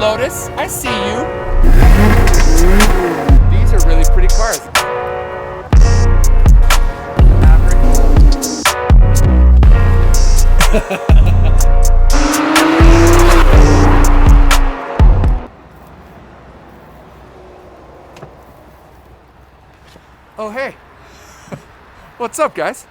Lotus. I see you. These are really pretty cars. Oh, hey. What's up, guys?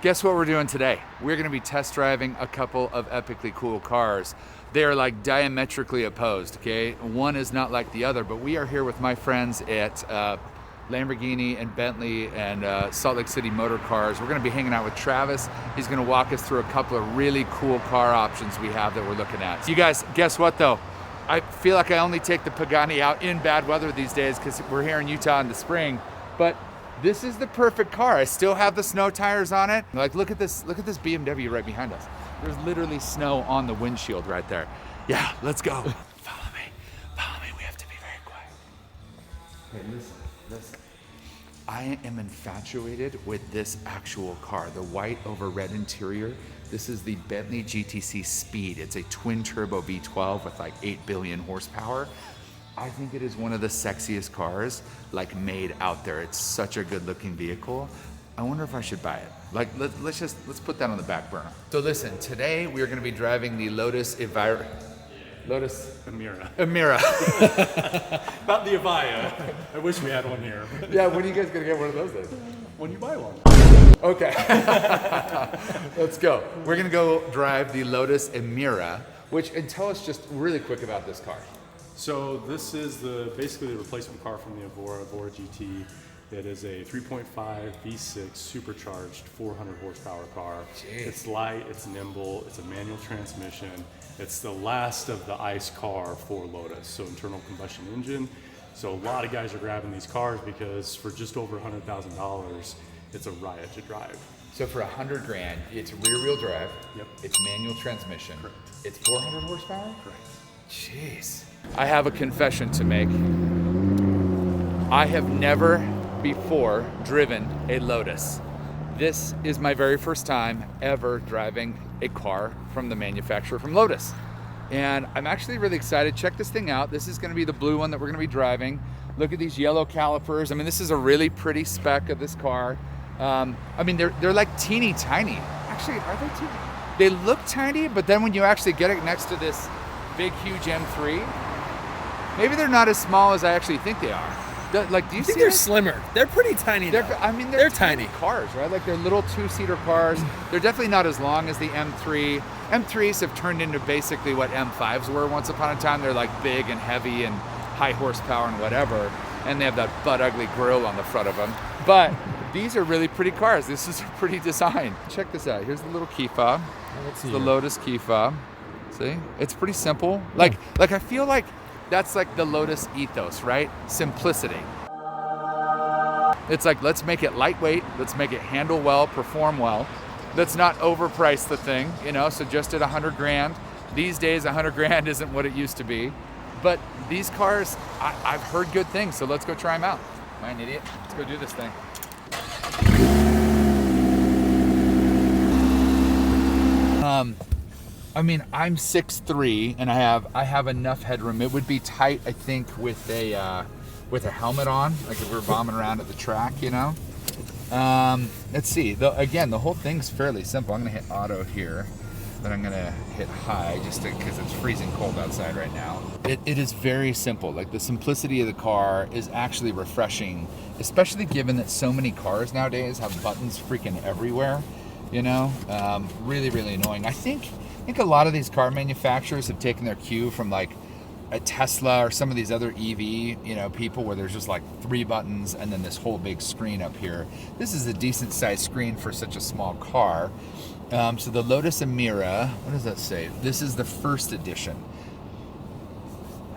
Guess what we're doing today? We're gonna be test driving a couple of epically cool cars. They are like diametrically opposed, okay? One is not like the other, but we are here with my friends at Lamborghini and Bentley and Salt Lake City Motorcars. We're gonna be hanging out with Travis. He's gonna walk us through a couple of really cool car options we have that we're looking at. So you guys, guess what though? I feel like I only take the Pagani out in bad weather these days because we're here in Utah in the spring, but this is the perfect car. I still have the snow tires on it. Like, look at this BMW right behind us. There's literally snow on the windshield right there. Yeah, let's go. Follow me, we have to be very quiet. Hey, listen. I am infatuated with this actual car, the white over red interior. This is the Bentley GTC Speed. It's a twin turbo V12 with like 8 billion horsepower. I think it is one of the sexiest cars like made out there. It's such a good looking vehicle. I wonder if I should buy it. Like, let's put that on the back burner. So listen, today we are gonna be driving the Lotus Emira. Not the Avaya. I wish we had one here. Yeah, when are you guys gonna get one of those then? When you buy one. Okay, let's go. We're gonna go drive the Lotus Emira, and tell us just really quick about this car. So this is basically the replacement car from the Evora GT. It is a 3.5 V6 supercharged 400 horsepower car. Jeez. It's light, it's nimble, it's a manual transmission. It's the last of the ICE car for Lotus, so internal combustion engine. So a lot of guys are grabbing these cars because for just over $100,000, it's a riot to drive. So for $100 grand, it's rear wheel drive. Yep. It's manual transmission. Correct. It's 400 horsepower? Correct. Jeez. I have a confession to make. I have never before driven a Lotus. This is my very first time ever driving a car from the manufacturer, from Lotus. And I'm actually really excited. Check this thing out. This is gonna be the blue one that we're gonna be driving. Look at these yellow calipers. I mean, this is a really pretty spec of this car. I mean, they're like teeny tiny. Actually, are they teeny? They look tiny, but then when you actually get it next to this big, huge M3, maybe they're not as small as I actually think they are. Do you see they're this? slimmer. They're pretty tiny. They're tiny cars, right? Like they're little two-seater cars. They're definitely not as long as the M3. M3s have turned into basically what M5s were once upon a time. They're like big and heavy and high horsepower and whatever. And they have that butt ugly grill on the front of them. But these are really pretty cars. This is a pretty design. Check this out. Here's the little key fob. Let's It's see the here. Lotus key fob. See? It's pretty simple. Like I feel like that's like the Lotus ethos, right? Simplicity. It's like, let's make it lightweight, let's make it handle well, perform well. Let's not overprice the thing, so just at 100 grand. These days, 100 grand isn't what it used to be. But these cars, I've heard good things, so let's go try them out. Am I an idiot? Let's go do this thing. I mean, I'm 6'3", and I have enough headroom. It would be tight, I think, with a helmet on, like if we were bombing around at the track, Let's see. Again, the whole thing's fairly simple. I'm gonna hit auto here, then I'm gonna hit high just because it's freezing cold outside right now. It is very simple. Like the simplicity of the car is actually refreshing, especially given that so many cars nowadays have buttons freaking everywhere. Really, really annoying. I think a lot of these car manufacturers have taken their cue from like a Tesla or some of these other EV, people where there's just like 3 buttons and then this whole big screen up here. This is a decent sized screen for such a small car. So the Lotus Emira, what does that say? This is the first edition.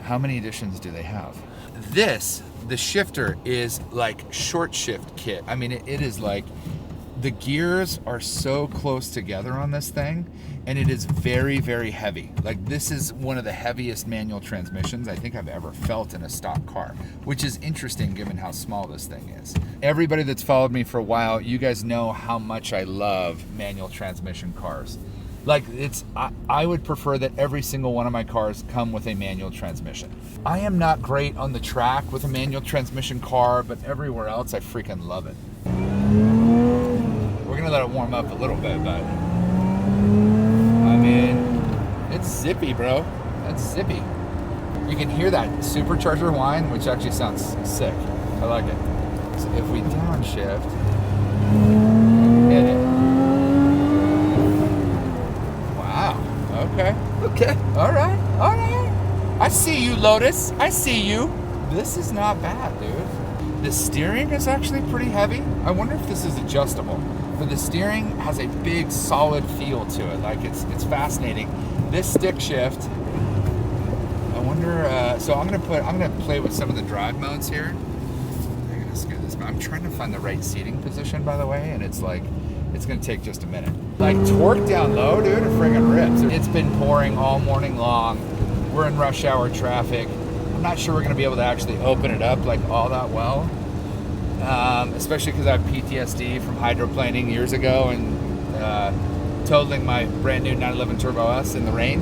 How many editions do they have? The shifter is like short shift kit. I mean, it is like, the gears are so close together on this thing, and it is very, very heavy. Like this is one of the heaviest manual transmissions I think I've ever felt in a stock car, which is interesting given how small this thing is. Everybody that's followed me for a while, you guys know how much I love manual transmission cars. Like I would prefer that every single one of my cars come with a manual transmission. I am not great on the track with a manual transmission car, but everywhere else I freaking love it. We're gonna let it warm up a little bit, but I mean, it's zippy, bro. That's zippy. You can hear that supercharger whine, which actually sounds sick. I like it. So if we downshift, hit it. Okay. All right. I see you, Lotus. I see you. This is not bad, dude. The steering is actually pretty heavy. I wonder if this is adjustable. But the steering has a big, solid feel to it. Like it's fascinating. This stick shift. I wonder. So I'm gonna play with some of the drive modes here. I'm gonna scoot this. I'm trying to find the right seating position, by the way, and it's like. It's gonna take just a minute. Like torque down low, dude, it friggin' rips. It's been pouring all morning long. We're in rush hour traffic. I'm not sure we're gonna be able to actually open it up like all that well. Especially because I have PTSD from hydroplaning years ago and totaling my brand new 911 Turbo S in the rain.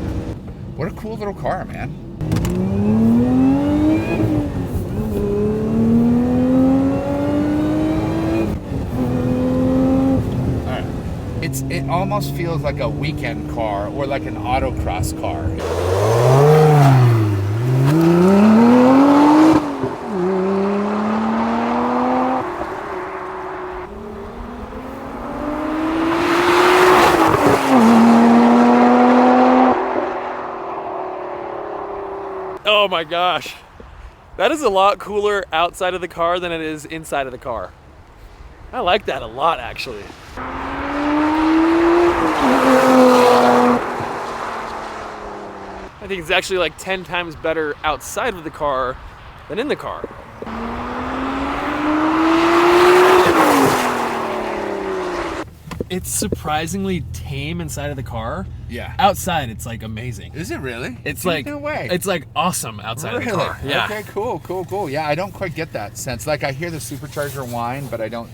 What a cool little car, man. It almost feels like a weekend car or like an autocross car. Oh my gosh. That is a lot cooler outside of the car than it is inside of the car. I like that a lot, actually. I think it's actually like 10 times better outside of the car than in the car. It's surprisingly tame inside of the car. Yeah. Outside, it's like amazing. Is it really? It's Dude, like no way. It's like awesome outside of the Really? car. Yeah. Okay, cool. Yeah, I don't quite get that sense. Like I hear the supercharger whine, but I don't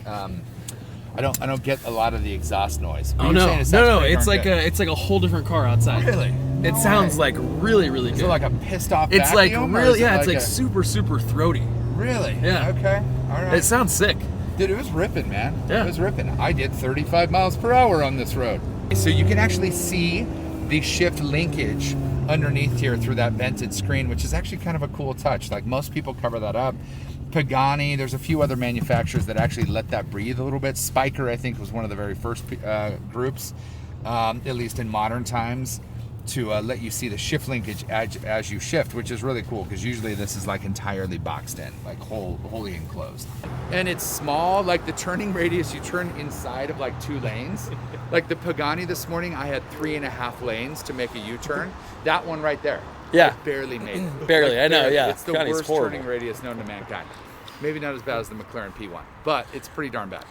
get a lot of the exhaust noise. But Oh you're no, saying it sounds no, pretty it's darn like good. it's like a whole different car outside. Really? It No sounds way. like really good. Is it like a pissed off It's like vacuum, or really, is it yeah, it's like a- super throaty. Really? Yeah. Okay. All right. It sounds sick. Dude, it was ripping, man. Yeah. It was ripping. I did 35 miles per hour on this road. So you can actually see the shift linkage underneath here through that vented screen, which is actually kind of a cool touch. Like most people cover that up. Pagani, there's a few other manufacturers that actually let that breathe a little bit. Spiker, I think, was one of the very first groups, at least in modern times, to let you see the shift linkage as you shift, which is really cool because usually this is like entirely boxed in, like wholly enclosed. And it's small, like the turning radius, you turn inside of like 2 lanes. Like the Pagani this morning, I had 3.5 lanes to make a U-turn. That one right there, Yeah. I barely made it. Barely, I know, barely. yeah. It's the Pagani is worst horrible. turning radius known to mankind. Maybe not as bad as the Mclaren P1, but it's pretty darn bad.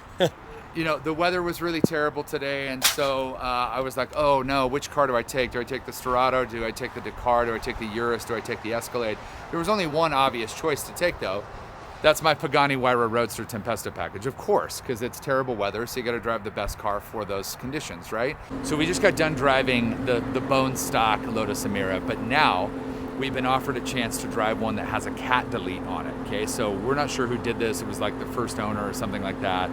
You know, the weather was really terrible today, and so I was like, oh no, which car do I take? Do I take the Storado? Do I take the Dakar? Do I take the Urus? Do I take the Escalade? There was only one obvious choice to take, though. That's my Pagani Huayra Roadster Tempesta package, of course, because it's terrible weather, so you got to drive the best car for those conditions, right? So we just got done driving the bone stock Lotus Emira, but now we've been offered a chance to drive one that has a cat delete on it, okay? So we're not sure who did this. It was like the first owner or something like that.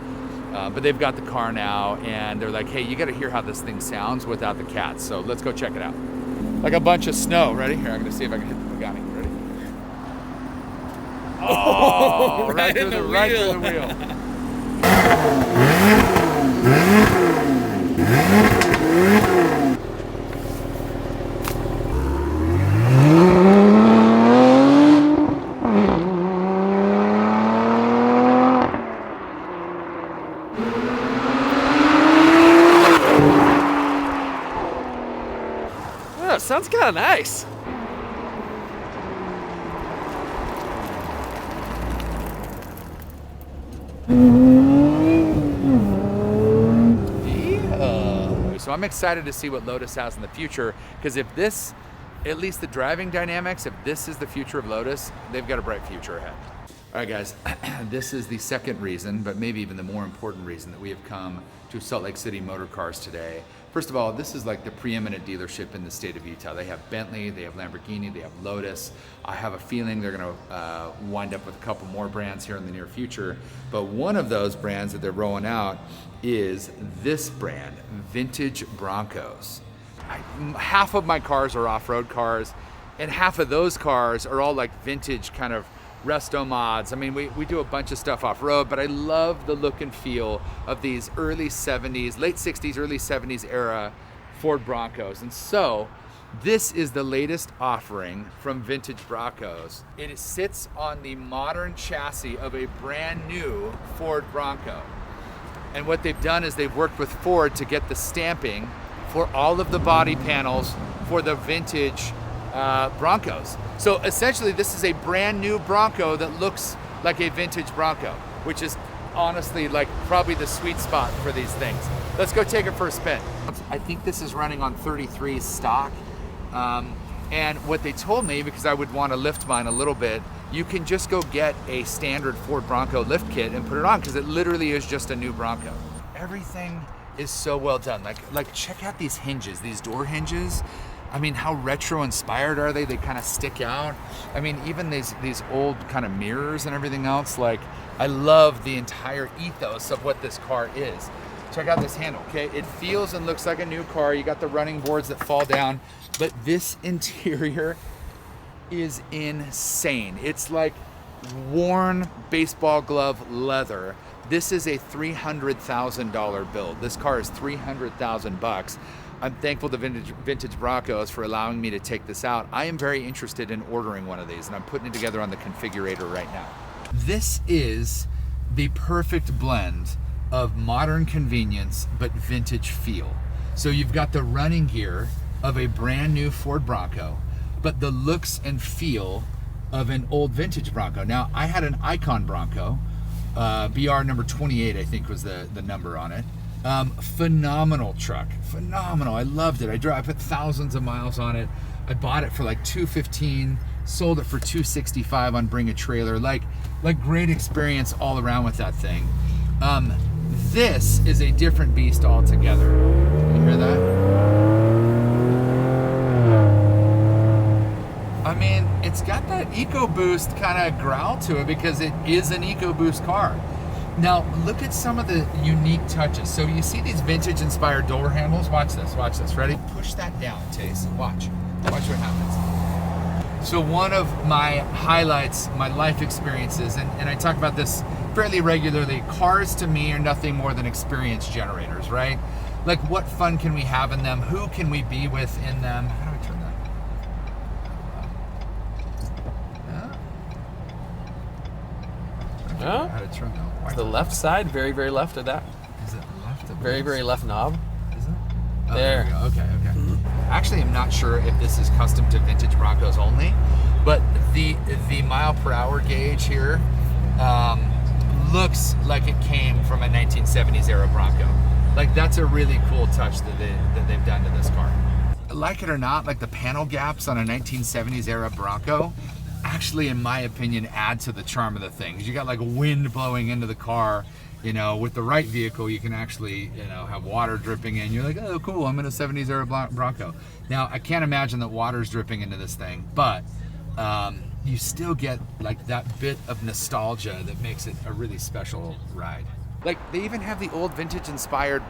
But they've got the car now, and they're like, hey, you got to hear how this thing sounds without the cats. So let's go check it out. Like a bunch of snow. Ready? Here, I'm going to see if I can hit the Pagani. Ready? Oh, right through the wheel. Yeah, it sounds kind of nice. Yeah. So I'm excited to see what Lotus has in the future, because if this, at least the driving dynamics, if this is the future of Lotus, they've got a bright future ahead. All right, guys, this is the second reason, but maybe even the more important reason that we have come to Salt Lake City Motorcars today. First of all, this is like the preeminent dealership in the state of Utah. They have Bentley, they have Lamborghini, they have Lotus. I have a feeling they're gonna wind up with a couple more brands here in the near future, but one of those brands that they're rolling out is this brand, Vintage Broncos. Half of my cars are off-road cars, and half of those cars are all like vintage kind of resto mods. I mean, we do a bunch of stuff off-road, but I love the look and feel of these early 70s, late 60s, early 70s era Ford Broncos. And so this is the latest offering from Vintage Broncos. It sits on the modern chassis of a brand new Ford Bronco. And what they've done is they've worked with Ford to get the stamping for all of the body panels for the vintage Broncos. So essentially this is a brand new Bronco that looks like a vintage Bronco, which is honestly like probably the sweet spot for these things. Let's go take it for a spin. I think this is running on 33 stock. And what they told me, because I would want to lift mine a little bit, you can just go get a standard Ford Bronco lift kit and put it on because it literally is just a new Bronco. Everything is so well done. Like check out these hinges, these door hinges. I mean, how retro inspired are they? They kind of stick out. I mean, even these old kind of mirrors and everything else. Like, I love the entire ethos of what this car is. Check out this handle, okay? It feels and looks like a new car. You got the running boards that fall down, but this interior is insane. It's like worn baseball glove leather. This is a $300,000 build. This car is $300,000. I'm thankful to Vintage Broncos for allowing me to take this out. I am very interested in ordering one of these, and I'm putting it together on the configurator right now. This is the perfect blend of modern convenience but vintage feel. So you've got the running gear of a brand new Ford Bronco, but the looks and feel of an old vintage Bronco. Now, I had an Icon Bronco, BR number 28, I think was the number on it. Phenomenal truck, phenomenal. I loved it. I put thousands of miles on it. I bought it for like $215, sold it for $265 on Bring a Trailer. Like great experience all around with that thing. This is a different beast altogether. Can you hear that? I mean, it's got that EcoBoost kind of growl to it because it is an EcoBoost car. Now, look at some of the unique touches. So you see these vintage inspired door handles? Watch this, ready? Push that down, Chase, watch what happens. So one of my highlights, my life experiences, and I talk about this fairly regularly, cars to me are nothing more than experience generators, right? Like what fun can we have in them? Who can we be with in them? How do I turn that? Yeah. How to turn that? The left side, very, very left of that. Is it left of Very, very left knob. Is it? Oh, There. we go. Okay. Actually, I'm not sure if this is custom to Vintage Broncos only, but the mile per hour gauge here looks like it came from a 1970s era Bronco. Like that's a really cool touch that they've done to this car. Like it or not, like the panel gaps on a 1970s era Bronco actually, in my opinion, add to the charm of the thing. 'Cause you got like wind blowing into the car. You know, with the right vehicle, you can actually, have water dripping in. You're like, oh, cool, I'm in a 70s era Bronco. Now, I can't imagine that water's dripping into this thing, but you still get like that bit of nostalgia that makes it a really special ride. Like they even have the old vintage inspired,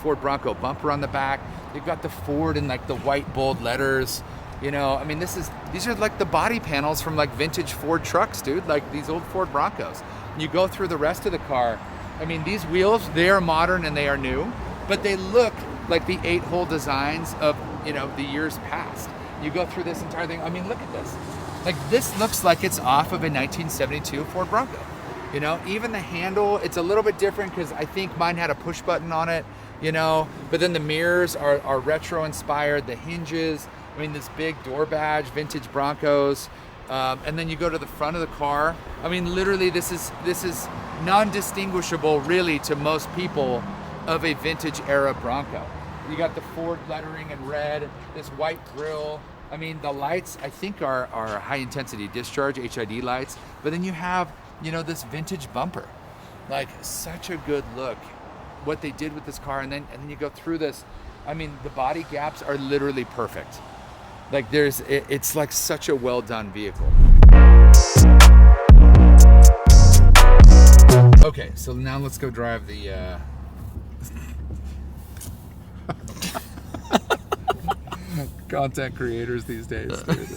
Ford Bronco bumper on the back. They've got the Ford in like the white bold letters. I mean, these are like the body panels from like vintage Ford trucks, dude. Like these old Ford Broncos. You go through the rest of the car. I mean, these wheels, they are modern and they are new, but they look like the 8-hole designs of, the years past. You go through this entire thing. I mean, look at this. Like this looks like it's off of a 1972 Ford Bronco. Even the handle, it's a little bit different because I think mine had a push button on it, but then the mirrors are retro inspired, the hinges, I mean, this big door badge, Vintage Broncos, and then you go to the front of the car. I mean, literally, this is non-distinguishable, really, to most people of a vintage era Bronco. You got the Ford lettering in red, this white grille, I mean, the lights I think are high intensity discharge HID lights, but then you have, you know, this vintage bumper. Like, such a good look. What they did with this car, and then you go through this. I mean, the body gaps are literally perfect. Like, it's like such a well done vehicle. Okay, so now let's go drive the content creators these days, dude.